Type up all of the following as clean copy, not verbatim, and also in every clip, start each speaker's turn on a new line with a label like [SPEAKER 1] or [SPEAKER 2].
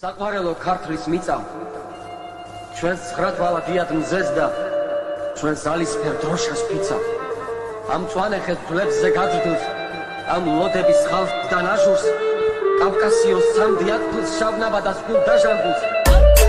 [SPEAKER 1] საყვარელო ქართლის მიწა ჩვენს ცხრათვალა დიად მზეს და ჩვენს ზალისფერ დროშას ფიცა ამ მწვანე ხეზე გაძრდოს ამ ლოდების ხალხს და ნაჟურს კავკასიოს სამდე ათფულს შავნაბადას გულ დაჟანგულს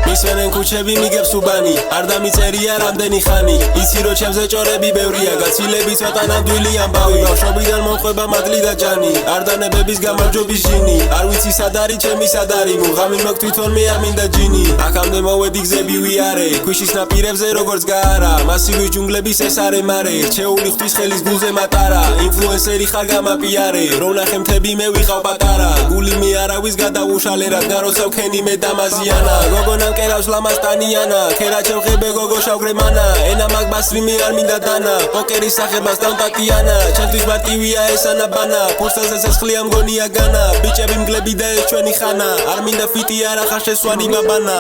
[SPEAKER 2] მისვენენ ქუჩები მიგებს უბანი არ დამიწერია რამდენი ხანი იცი რო ჩემზე ჭორები ბევრია გაცილები ცოტა ნამდვილი ამბავი ბავშვობიდან მომყვება მადლი და ჭანი არ დანებების გამარჯვების ჟინი არ ვიცი სად არის ჩემი სად არის მუღამი მოგ თვითონ მე არ მინდა ჯინი აქამდე მოვედი გზები ვიარე ქვიშის ნაპირებზე როგორც გაარა მასივის ჯუნგლების ეს არემარე რჩეული ღვთის ხელის გულზე მატარა ინფლუენსერი ხარ გამაპიარე რო ვნახე მთები მე ვიყავ პატარა გული მე არავის გადავუშალე რადგან როცა ვქენი მე დამაზიანა გოგონა კერავს ლამასტანიანა ქერა ჩემხებე გოგო შავგრემანა ენა მაგ ბასრი მე არ მინდა დანა პოკერის სახებას დავტატიანა ჩემთვის მარტივია ეს ანაბანა ფურსელზე ცეცხლია მგონია განა ბიჭები მგლები და ეს ჩვენი ხანა არ მინდა ფიტი არა ხარ შესვანი ბაბანა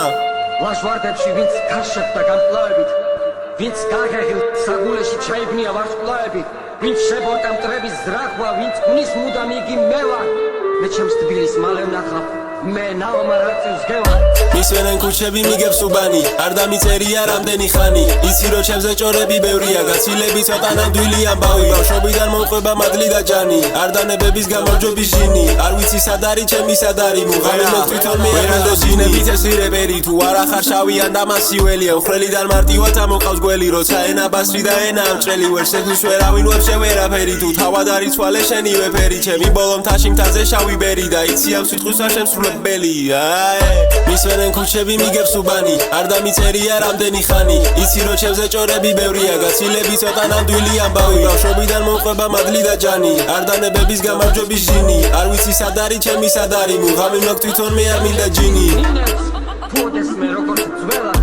[SPEAKER 1] ლაჟვარდებში ვინც ქარშებს და გამკლავებით ვინც გაგეღილ საგულეში ჩაიბნია ვარსკვლავები ვინც შებორტა მტრების ზრახვა ვინც კვნის მუდამ იგი მე ვარ მე ჩემს თბილის მალე ვნახავ მე ნაომარაცის გევა
[SPEAKER 2] მისვენენ ქუჩები მიგებს უბანი არ დამიწერია რამდენი ხანი იცი რო ჩემზე ჭორები ბევრია გაცილები ცოტა ნამდვილი ამბავი ბავშვობიდან მომყვება მადლი და ჭანი არ დანებების გამარჯვების ჟინი არ ვიცი სად არის ჩემი სად არის მუღამი მოგ თვითონ მე არ მინდა ჯინები წესი რეპერი თუ არა ხარ შავი ან დამასიველია უხრელიდან მარტივად ამოყავს გველი როცა ენა ბასრი და ენა ამჭრელი ვერ შექმნის ვერავინ ვებშე ვერაფერი თუ თავად არის თვალე შენივე ფერი ჩემი ბოლო მთაში მთაზე შავი ბერი და იცი ამ სიტყვის არ შემსრულებელი მისვენენ ქუჩები მიგებს უბანი არ დამიწერია რამდენი ხანი იცი რო ჩემზე ჭორები ბევრია გაცილები ცოტა ნამდვილი ამბავი ბავშვობიდან მომყვება მადლი და ჭანი არ დანებების გამარჯვების ჟინი არ ვიცი სად არის ჩემი სად არის მუღამი მოგ თვითონ მე არ მინდა ჯინი
[SPEAKER 1] ფუდეს მე როგორც ძველა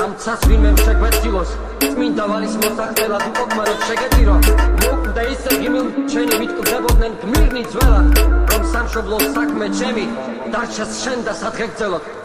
[SPEAKER 1] ამ ცას ვინმე შეგვეცილოს წმინდა ვალის მოსახდელად უკმაროთ შეგეწირო მოკვდა ისე გიმილ ჩენი მიტკდებოდნენ გმირნი ძველად რომ სამშობლოს საქმე ჩემი დარჩეს შენ და სადღეგრძელოთ